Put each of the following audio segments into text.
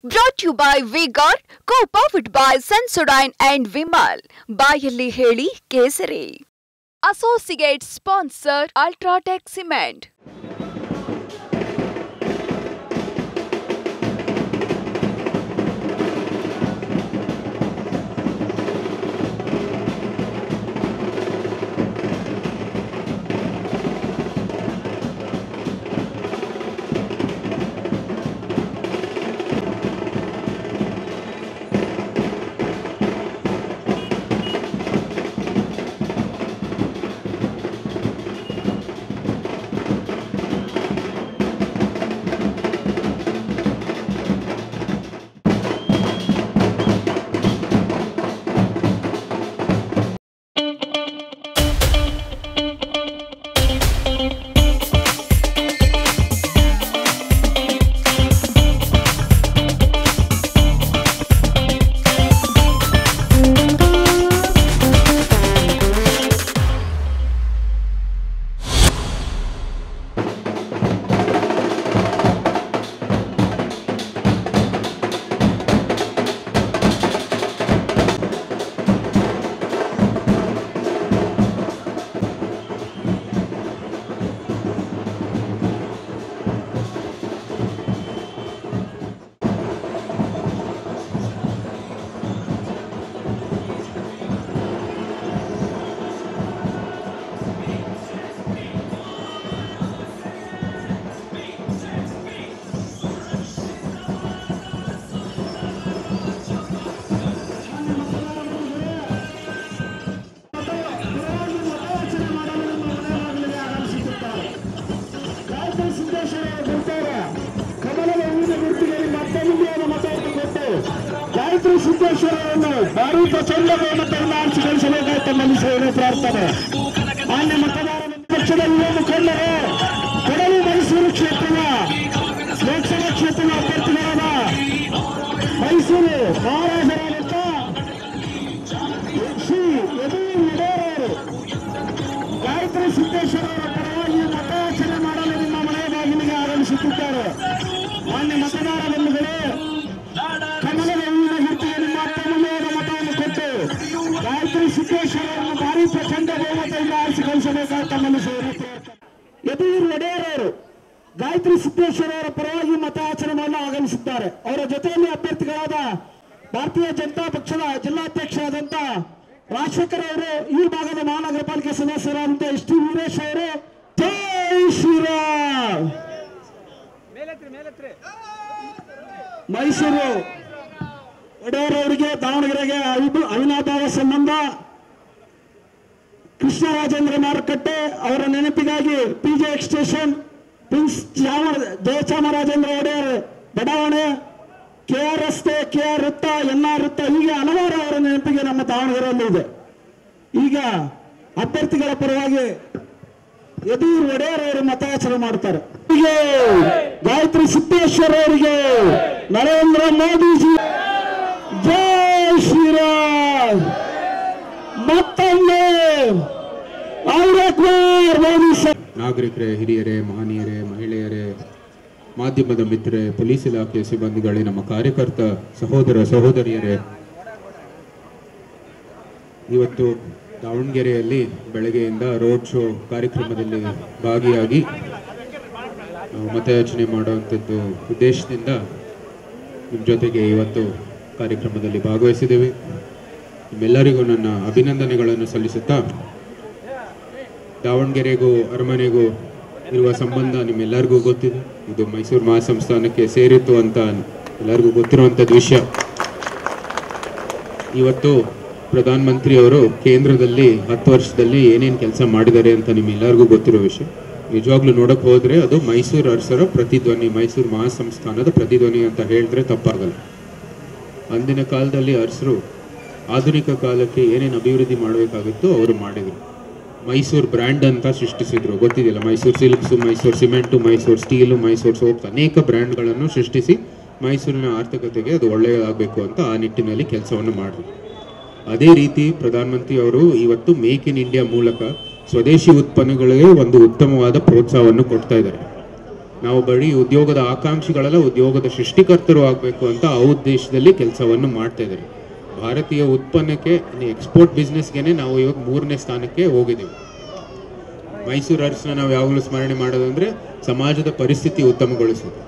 Brought to you by V-Guard, co-powered by Sensodyne and Vimal. ಬಾಯಲ್ಲಿ ಹೇಳಿ ಕೇಸರಿ. Associate sponsor Ultratech Cement. ಸಿದ್ದೇಶ್ವರವನ್ನು ಭಾರೀ ಪ್ರಚಂಡತೆಯನ್ನು ಆರಿಸಿಕೊಳ್ಳಬೇಕಾಗಿ ಸೇವೆ ಪ್ರಾರ್ಥನೆ. ಮಾನ್ಯ ಮತದಾರ ಪಕ್ಷದ ಯುವ ಮುಖಂಡರು ಕೊಡಲು ಮೈಸೂರು ಕ್ಷೇತ್ರದ ಲೋಕಸಭಾ ಕ್ಷೇತ್ರದ ಅಭ್ಯರ್ಥಿಗಳಾದ ಮೈಸೂರು ಮಹಾರಾಜರಾದಂಥ ಶ್ರೀ ಯದುವೀರ್ ಒಡೆಯರ್ ಗಾಯತ್ರಿ ಸಿದ್ದೇಶ್ವರರ ಪರವಾಗಿ ಮತಯಾಚನೆ ಮಾಡಲು ನಿಮ್ಮ ಮನೆಯ ಬಾಗಿಲಿಗೆ ಆಗಮಿಸುತ್ತಿದ್ದಾರೆ. ಮಾನ್ಯ ಮತದಾರ ಬಂಧುಗಳೇ, ಕಮಲದ ಹೂವಿನ ಗುರುತಿಗೆ ನಿಮ್ಮ ಅತ್ಯಮೂಲ್ಯವಾದ ಮತವನ್ನು ಕೊಟ್ಟು ಗಾಯತ್ರಿ ಸಿದ್ದೇಶ್ವರರನ್ನು ಭಾರೀ ಪ್ರಚಂಡ ಬಹುಮತದಿಂದ ಆರಿಸಿಕೊಳ್ಳಬೇಕಾಗಿ ತಮ್ಮನ್ನು ಸೇರಿಸುತ್ತಾರೆ. ಯದುವೀರ್ ಒಡೆಯರ್ ಅವರು ಗಾಯತ್ರಿ ಸಿದ್ದೇಶ್ವರರ ಪರವಾಗಿ ಮತಯಾಚನೆ ಮಾಡಲು ಆಗಮಿಸಿದ್ದಾರೆ. ಅವರ ಜೊತೆಯಲ್ಲಿ ಅಭ್ಯರ್ಥಿಗಳಾದ ಭಾರತೀಯ ಜನತಾ ಪಕ್ಷದ ಜಿಲ್ಲಾಧ್ಯಕ್ಷರಾದಂಥ ರಾಜಶೇಖರ್ ಅವರು, ಈ ಭಾಗದ ಮಹಾನಗರ ಪಾಲಿಕೆ ಸದಸ್ಯರಾದಂಥ ಎಸ್ ಟಿ ವೀರೇಶ್ ಅವರು. ಜೈ ಶ್ರೀರಾಮ್. ಮೈಸೂರು ಒಡೆಯರ್ ಅವರಿಗೆ ದಾವಣಗೆರೆಗೆ ಅವಿನಾಭಾವ ಸಂಬಂಧ. ಕೃಷ್ಣರಾಜೇಂದ್ರ ಮಾರುಕಟ್ಟೆ ಅವರ ನೆನಪಿಗಾಗಿ PJ station, prince Jayachamarajendra Wodeyar ಬಡಾವಣೆ, ಕೆಆರ್ ರಸ್ತೆ, ಕೆಆರ್ ವೃತ್ತ, ಎನ್ಆರ್ ವೃತ್ತ, ಹೀಗೆ ಹಲವಾರು ಅವರ ನೆನಪಿಗೆ ನಮ್ಮ ದಾವಣಗೆರೆಯಲ್ಲಿ ಇದೆ. ಈಗ ಅಭ್ಯರ್ಥಿಗಳ ಪರವಾಗಿ ಯದುವೀರ್ ಒಡೆಯರ್ ಅವರು ಮತಯಾಚನೆ ಮಾಡ್ತಾರೆ. ಗಾಯತ್ರಿ ಸಿದ್ದೇಶ್ವರ ಅವರಿಗೆ ನರೇಂದ್ರ ಮೋದಿಜಿ ಜೈ ಶ್ರೀರಾಮ್. ಮತ್ತೊಮ್ಮೆ ನಾಗರಿಕರೇ, ಹಿರಿಯರೇ, ಮಹನೀಯರೇ, ಮಹಿಳೆಯರೇ, ಮಾಧ್ಯಮದ ಮಿತ್ರರೇ, ಪೊಲೀಸ್ ಇಲಾಖೆ ಸಿಬ್ಬಂದಿಗಳೇ, ನಮ್ಮ ಕಾರ್ಯಕರ್ತ ಸಹೋದರ ಸಹೋದರಿಯರೇ, ಇವತ್ತು ದಾವಣಗೆರೆಯಲ್ಲಿ ಬೆಳಗ್ಗೆಯಿಂದ ರೋಡ್ ಶೋ ಕಾರ್ಯಕ್ರಮದಲ್ಲಿ ಭಾಗಿಯಾಗಿ ಮತಯಾಚನೆ ಮಾಡುವಂಥದ್ದು ಉದ್ದೇಶದಿಂದ ನಿಮ್ಮ ಜೊತೆಗೆ ಇವತ್ತು ಕಾರ್ಯಕ್ರಮದಲ್ಲಿ ಭಾಗವಹಿಸಿದ್ದೇವೆ. ನಿಮ್ಮೆಲ್ಲರಿಗೂ ನನ್ನ ಅಭಿನಂದನೆಗಳನ್ನು ಸಲ್ಲಿಸುತ್ತಾ, ದಾವಣಗೆರೆಗೂ ಅರಮನೆಗೂ ಇರುವ ಸಂಬಂಧ ನಿಮ್ಮೆಲ್ಲರಿಗೂ ಗೊತ್ತಿದೆ. ಇದು ಮೈಸೂರು ಮಹಾಸಂಸ್ಥಾನಕ್ಕೆ ಸೇರಿತ್ತು ಅಂತ ಎಲ್ಲರಿಗೂ ಗೊತ್ತಿರುವಂಥದ್ದು ವಿಷಯ. ಇವತ್ತು ಪ್ರಧಾನಮಂತ್ರಿಯವರು ಕೇಂದ್ರದಲ್ಲಿ 10 ವರ್ಷದಲ್ಲಿ ಏನೇನು ಕೆಲಸ ಮಾಡಿದ್ದಾರೆ ಅಂತ ನಿಮ್ಮೆಲ್ಲರಿಗೂ ಗೊತ್ತಿರೋ ವಿಷಯ. ನಿಜವಾಗ್ಲೂ ನೋಡಕ್ಕೆ ಹೋದರೆ ಅದು ಮೈಸೂರು ಅರಸರ ಪ್ರತಿಧ್ವನಿ, ಮೈಸೂರು ಮಹಾಸಂಸ್ಥಾನದ ಪ್ರತಿಧ್ವನಿ ಅಂತ ಹೇಳಿದ್ರೆ ತಪ್ಪಾಗಲ್ಲ. ಅಂದಿನ ಕಾಲದಲ್ಲಿ ಅರಸರು ಆಧುನಿಕ ಕಾಲಕ್ಕೆ ಏನೇನು ಅಭಿವೃದ್ಧಿ ಮಾಡಬೇಕಾಗಿತ್ತು ಅವರು ಮಾಡಿದರು. ಮೈಸೂರು ಬ್ರ್ಯಾಂಡ್ ಅಂತ ಸೃಷ್ಟಿಸಿದ್ರು, ಗೊತ್ತಿದೆಯಲ್ಲ. Mysuru silks, Mysuru cement, Mysuru steel, Mysuru soaps, ಅನೇಕ ಬ್ರ್ಯಾಂಡ್ಗಳನ್ನು ಸೃಷ್ಟಿಸಿ ಮೈಸೂರಿನ ಆರ್ಥಿಕತೆಗೆ ಅದು ಒಳ್ಳೆಯದಾಗಬೇಕು ಅಂತ ಆ ನಿಟ್ಟಿನಲ್ಲಿ ಕೆಲಸವನ್ನು ಮಾಡಿದ್ರು. ಅದೇ ರೀತಿ ಪ್ರಧಾನಮಂತ್ರಿ ಅವರು ಇವತ್ತು ಮೇಕ್ ಇನ್ ಇಂಡಿಯಾ ಮೂಲಕ ಸ್ವದೇಶಿ ಉತ್ಪನ್ನಗಳಿಗೆ ಒಂದು ಉತ್ತಮವಾದ ಪ್ರೋತ್ಸಾಹವನ್ನು ಕೊಡ್ತಾ ಇದ್ದಾರೆ. ನಾವು ಬರೀ ಉದ್ಯೋಗದ ಆಕಾಂಕ್ಷಿಗಳೆಲ್ಲ ಉದ್ಯೋಗದ ಸೃಷ್ಟಿಕರ್ತರು ಆಗಬೇಕು ಅಂತ ಆ ಉದ್ದೇಶದಲ್ಲಿ ಕೆಲಸವನ್ನು ಮಾಡ್ತಾ ಇದ್ದಾರೆ. ಭಾರತೀಯ ಉತ್ಪನ್ನಕ್ಕೆ ಎಕ್ಸ್ಪೋರ್ಟ್ ಬಿಸ್ನೆಸ್ಗೆ ನಾವು ಇವಾಗ 3ನೇ ಸ್ಥಾನಕ್ಕೆ ಹೋಗಿದ್ದೀವಿ. ಮೈಸೂರು ಅರಸನ್ನ ನಾವು ಯಾವಾಗಲೂ ಸ್ಮರಣೆ ಮಾಡೋದಂದ್ರೆ ಸಮಾಜದ ಪರಿಸ್ಥಿತಿ ಉತ್ತಮಗೊಳಿಸೋದು.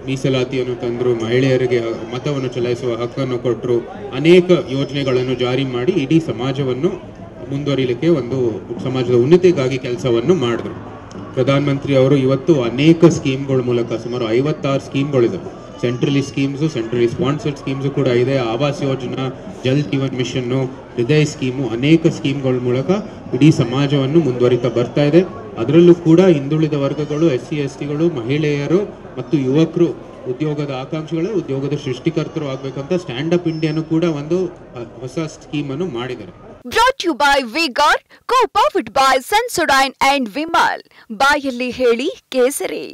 ಮೀಸಲಾತಿಯನ್ನು ತಂದರು, ಮಹಿಳೆಯರಿಗೆ ಮತವನ್ನು ಚಲಾಯಿಸುವ ಹಕ್ಕನ್ನು ಕೊಟ್ಟರು, ಅನೇಕ ಯೋಜನೆಗಳನ್ನು ಜಾರಿ ಮಾಡಿ ಇಡೀ ಸಮಾಜವನ್ನು ಮುಂದುವರಿಲಿಕ್ಕೆ ಒಂದು ಸಮಾಜದ ಉನ್ನತಿಗಾಗಿ ಕೆಲಸವನ್ನು ಮಾಡಿದ್ರು. ಪ್ರಧಾನಮಂತ್ರಿ ಅವರು ಇವತ್ತು ಅನೇಕ ಸ್ಕೀಮ್ಗಳ ಮೂಲಕ ಸುಮಾರು 56 ಸ್ಕೀಮ್ಗಳಿದೆ. Centrally schemes, centrally sponsored schemes ಕೂಡ ಇದೆ. ಆವಾಸ್ ಯೋಜನಾ, ಜಲ್ ಜೀವನ್ ಮಿಷನ್ನು, ಹೃದಯ ಸ್ಕೀಮು, ಅನೇಕ ಸ್ಕೀಮ್ಗಳ ಮೂಲಕ ಇಡೀ ಸಮಾಜವನ್ನು ಮುಂದುವರಿತಾ ಬರ್ತಾ ಇದೆ. ಅದರಲ್ಲೂ ಕೂಡ ಹಿಂದುಳಿದ ವರ್ಗಗಳು, SC STಗಳು, ಮಹಿಳೆಯರು ಮತ್ತು ಯುವಕರು ಉದ್ಯೋಗದ ಆಕಾಂಕ್ಷಿಗಳು, ಉದ್ಯೋಗದ ಸೃಷ್ಟಿಕರ್ತರು ಆಗಬೇಕಂತ ಸ್ಟ್ಯಾಂಡ್ ಅಪ್ ಇಂಡಿಯಾನು ಕೂಡ ಒಂದು ಹೊಸ ಸ್ಕೀಮನ್ನು ಮಾಡಿದ್ದಾರೆ. Brought to you by V-Guard, co-powered by Sensodyne and Vimal. ಬಾಯಲ್ಲಿ ಹೇಳಿ ಕೇಸರಿ.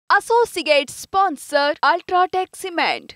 Associate sponsor Ultratech Cement.